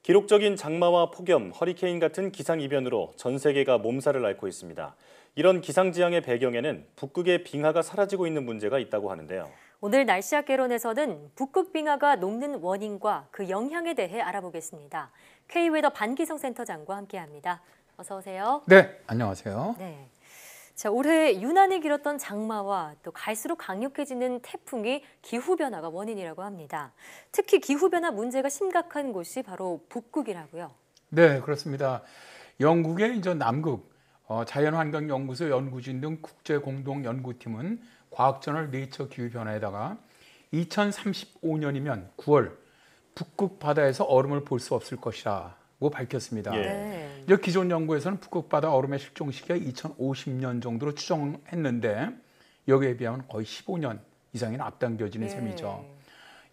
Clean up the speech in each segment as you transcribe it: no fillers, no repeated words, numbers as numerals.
기록적인 장마와 폭염, 허리케인 같은 기상이변으로 전 세계가 몸살을 앓고 있습니다. 이런 기상지향의 배경에는 북극의 빙하가 사라지고 있는 문제가 있다고 하는데요. 오늘 날씨학 개론에서는 북극 빙하가 녹는 원인과 그 영향에 대해 알아보겠습니다. K웨더 반기성센터장과 함께합니다. 어서 오세요. 네, 안녕하세요. 네. 자, 올해 유난히 길었던 장마와 또 갈수록 강력해지는 태풍이 기후변화가 원인이라고 합니다. 특히 기후변화 문제가 심각한 곳이 바로 북극이라고요. 네, 그렇습니다. 영국의 이제 남극 자연환경연구소 연구진 등 국제공동연구팀은 과학저널 네이처 기후변화에다가 2035년이면 9월 북극 바다에서 얼음을 볼 수 없을 것이라고 밝혔습니다. 네. 이제 기존 연구에서는 북극 바다 얼음의 실종 시기가 2050년 정도로 추정했는데 여기에 비하면 거의 15년 이상이 앞당겨지는 셈이죠.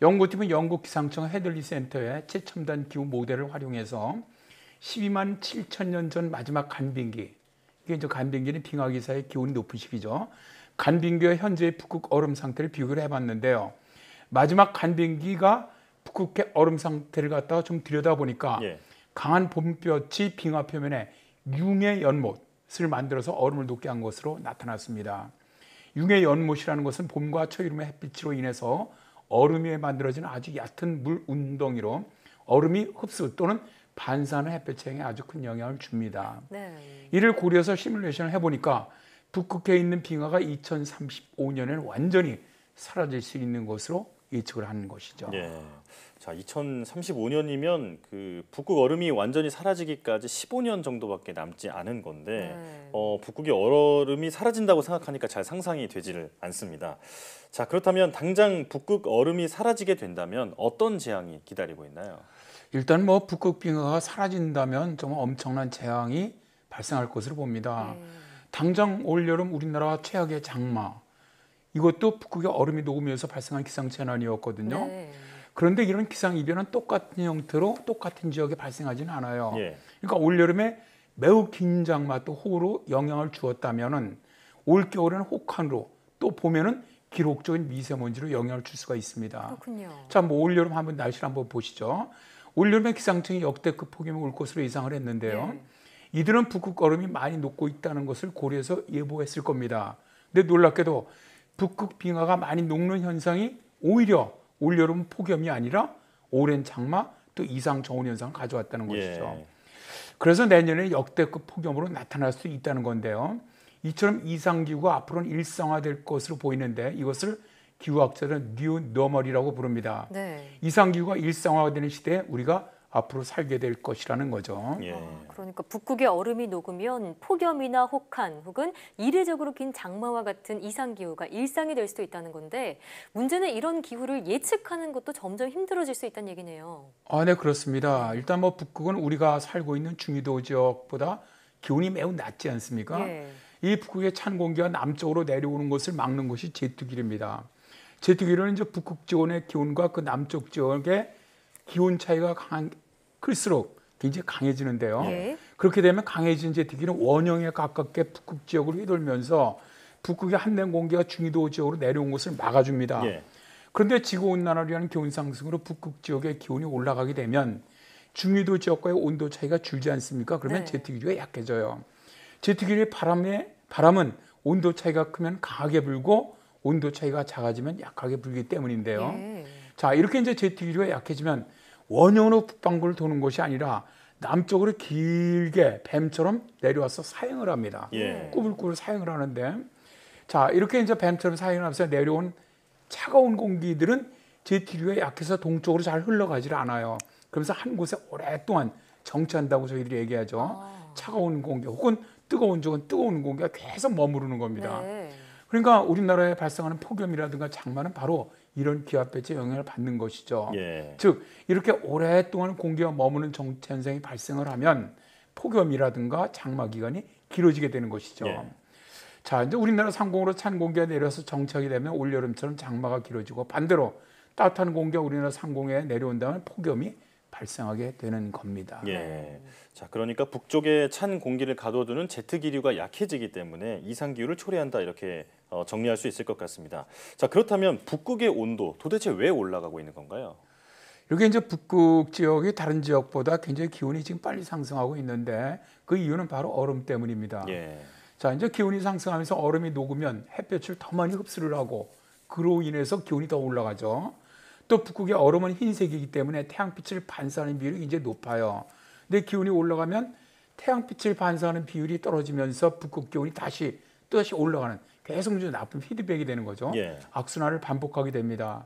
연구팀은 영국 기상청 헤들리 센터의 최첨단 기후 모델을 활용해서 12만 7천 년 전 마지막 간빙기, 이게 이제 간빙기는 빙하 기사의 기온이 높은 시기죠. 간빙기와 현재의 북극 얼음 상태를 비교를 해봤는데요. 마지막 간빙기가 북극의 얼음 상태를 갖다가 좀 들여다보니까 강한 봄볕이 빙하 표면에 융의 연못을 만들어서 얼음을 녹게 한 것으로 나타났습니다. 융의 연못이라는 것은 봄과 초여름의 햇빛으로 인해서 얼음이 만들어지는 아주 얕은 물 운덩이로 얼음이 흡수 또는 반사하는 햇볕에 아주 큰 영향을 줍니다. 이를 고려해서 시뮬레이션을 해보니까 북극에 있는 빙하가 2035년에는 완전히 사라질 수 있는 것으로 예측을 하는 것이죠. 자, 2035년이면 그 북극 얼음이 완전히 사라지기까지 15년 정도밖에 남지 않은 건데 북극의 얼음이 사라진다고 생각하니까 잘 상상이 되지를 않습니다. 자, 그렇다면 당장 북극 얼음이 사라지게 된다면 어떤 재앙이 기다리고 있나요? 일단 북극 빙하가 사라진다면 정말 엄청난 재앙이 발생할 것으로 봅니다. 당장 올여름 우리나라 최악의 장마, 이것도 북극의 얼음이 녹으면서 발생한 기상재난이었거든요. 그런데 이런 기상이변은 똑같은 형태로 똑같은 지역에 발생하지는 않아요. 그러니까 올여름에 매우 긴 장마 또 호우로 영향을 주었다면 올겨울에는 혹한으로 또 봄에는 기록적인 미세먼지로 영향을 줄 수가 있습니다. 그렇군요. 자, 올여름 한번 날씨를 한번 보시죠. 올여름에 기상청이 역대급 폭염이 올 것으로 예상을 했는데요. 이들은 북극 얼음이 많이 녹고 있다는 것을 고려해서 예보했을 겁니다. 근데 놀랍게도 북극 빙하가 많이 녹는 현상이 오히려 올여름 폭염이 아니라 오랜 장마 또 이상 저온 현상을 가져왔다는 것이죠. 그래서 내년에 역대급 폭염으로 나타날 수 있다는 건데요. 이처럼 이상기후가 앞으로는 일상화될 것으로 보이는데 이것을 기후학자들은 뉴 노멀이라고 부릅니다. 이상기후가 일상화되는 시대에 우리가 앞으로 살게 될 것이라는 거죠. 그러니까 북극의 얼음이 녹으면 폭염이나 혹한 혹은 이례적으로 긴 장마와 같은 이상기후가 일상이 될 수도 있다는 건데 문제는 이런 기후를 예측하는 것도 점점 힘들어질 수 있다는 얘기네요. 네, 그렇습니다. 일단 북극은 우리가 살고 있는 중위도 지역보다 기온이 매우 낮지 않습니까? 이 북극의 찬 공기가 남쪽으로 내려오는 것을 막는 것이 제트기류입니다. 제트기류는 이제 북극 지역의 기온과 그 남쪽 지역의 기온 차이가 클수록 굉장히 강해지는데요. 그렇게 되면 강해진 제트기는 원형에 가깝게 북극 지역으로 휘돌면서 북극의 한냉 공기가 중위도 지역으로 내려온 것을 막아줍니다. 그런데 지구온난화를 위한 기온 상승으로 북극 지역의 기온이 올라가게 되면 중위도 지역과의 온도 차이가 줄지 않습니까? 그러면 제트기류가 약해져요. 제트기류의 바람은 온도 차이가 크면 강하게 불고 온도 차이가 작아지면 약하게 불기 때문인데요. 자, 이렇게 이제 제트기류가 약해지면 원형으로 북반구를 도는 것이 아니라 남쪽으로 길게 뱀처럼 내려와서 사행을 합니다. 꾸불꾸불 사행을 하는데, 자, 이렇게 이제 뱀처럼 사행을 하면서 내려온 차가운 공기들은 제트기류가 약해서 동쪽으로 잘 흘러가질 않아요. 그러면서 한 곳에 오랫동안 정체한다고 저희들이 얘기하죠. 차가운 공기 혹은 뜨거운 쪽은 뜨거운 공기가 계속 머무르는 겁니다. 그러니까 우리나라에 발생하는 폭염이라든가 장마는 바로 이런 기압배치의 영향을 받는 것이죠. 즉 이렇게 오랫동안 공기가 머무는 정체 현상이 발생을 하면 폭염이라든가 장마 기간이 길어지게 되는 것이죠. 자, 이제 우리나라 상공으로 찬 공기가 내려서 정착이 되면 올여름처럼 장마가 길어지고 반대로 따뜻한 공기가 우리나라 상공에 내려온다면 폭염이 발생하게 되는 겁니다. 자, 그러니까 북쪽에 찬 공기를 가둬두는 제트기류가 약해지기 때문에 이상기후를 초래한다 이렇게 정리할 수 있을 것 같습니다. 자, 그렇다면 북극의 온도 도대체 왜 올라가고 있는 건가요? 이렇게 이제 북극 지역이 다른 지역보다 굉장히 기온이 지금 빨리 상승하고 있는데 그 이유는 바로 얼음 때문입니다. 예. 자, 이제 기온이 상승하면서 얼음이 녹으면 햇볕을 더 많이 흡수를 하고 그로 인해서 기온이 더 올라가죠. 또 북극의 얼음은 흰색이기 때문에 태양빛을 반사하는 비율이 굉장히 높아요. 근데 기온이 올라가면 태양빛을 반사하는 비율이 떨어지면서 북극 기온이 또다시 올라가는 계속 이제 나쁜 피드백이 되는 거죠. 예. 악순환을 반복하게 됩니다.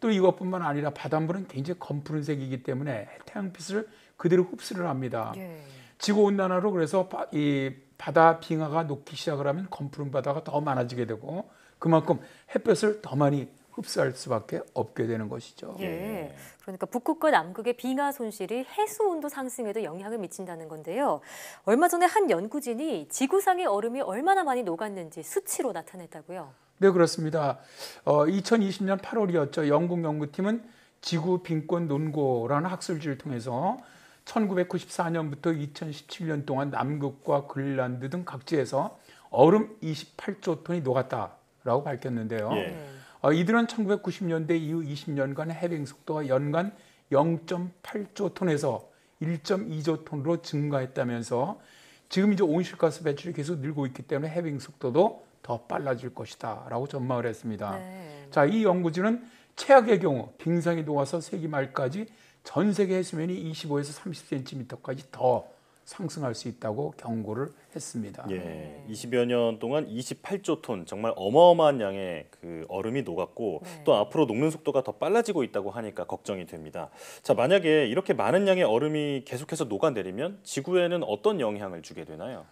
또 이것뿐만 아니라 바닷물은 굉장히 검푸른색이기 때문에 태양빛을 그대로 흡수를 합니다. 예. 지구온난화로 그래서 이 바다 빙하가 녹기 시작을 하면 검푸른 바다가 더 많아지게 되고 그만큼 햇볕을 더 많이 흡수할 수밖에 없게 되는 것이죠. 예. 그러니까 북극과 남극의 빙하 손실이 해수 온도 상승에도 영향을 미친다는 건데요. 얼마 전에 한 연구진이 지구상의 얼음이 얼마나 많이 녹았는지 수치로 나타냈다고요. 네, 그렇습니다. 2020년 8월이었죠. 영국 연구팀은 지구 빙권 논고라는 학술지를 통해서 1994년부터 2017년 동안 남극과 그린란드 등 각지에서 얼음 28조 톤이 녹았다라고 밝혔는데요. 예. 이들은 1990년대 이후 20년간 해빙 속도가 연간 0.8조 톤에서 1.2조 톤으로 증가했다면서 지금 이제 온실가스 배출이 계속 늘고 있기 때문에 해빙 속도도 더 빨라질 것이다라고 전망을 했습니다. 네. 자, 이 연구진은 최악의 경우 빙상이 녹아서 세기 말까지 전 세계 해수면이 25에서 30cm까지 더 상승할 수 있다고 경고를 했습니다. 예, 20여 년 동안 28조 톤 정말 어마어마한 양의 그 얼음이 녹았고 네. 또 앞으로 녹는 속도가 더 빨라지고 있다고 하니까 걱정이 됩니다. 자, 만약에 이렇게 많은 양의 얼음이 계속해서 녹아내리면 지구에는 어떤 영향을 주게 되나요?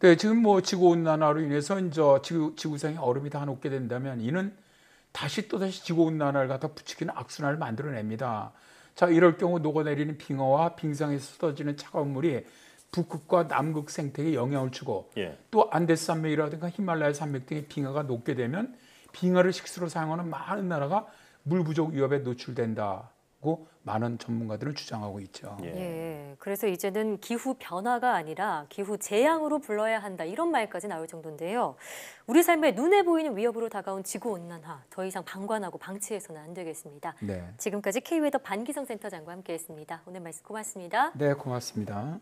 네, 지금 뭐 지구 온난화로 인해서 이제 지구상의 얼음이 다 녹게 된다면 이는 또다시 지구 온난화를 갖다 부추기는 악순환을 만들어냅니다. 자, 이럴 경우 녹아내리는 빙하와 빙상에서 쏟아지는 차가운 물이 북극과 남극 생태계에 영향을 주고 예. 또 안데스 산맥이라든가 히말라야 산맥 등의 빙하가 녹게 되면 빙하를 식수로 사용하는 많은 나라가 물 부족 위협에 노출된다고 많은 전문가들은 주장하고 있죠. 예. 예. 그래서 이제는 기후 변화가 아니라 기후 재앙으로 불러야 한다 이런 말까지 나올 정도인데요. 우리 삶에 눈에 보이는 위협으로 다가온 지구 온난화 더 이상 방관하고 방치해서는 안 되겠습니다. 네. 지금까지 K웨더 반기성 센터장과 함께했습니다. 오늘 말씀 고맙습니다. 네, 고맙습니다.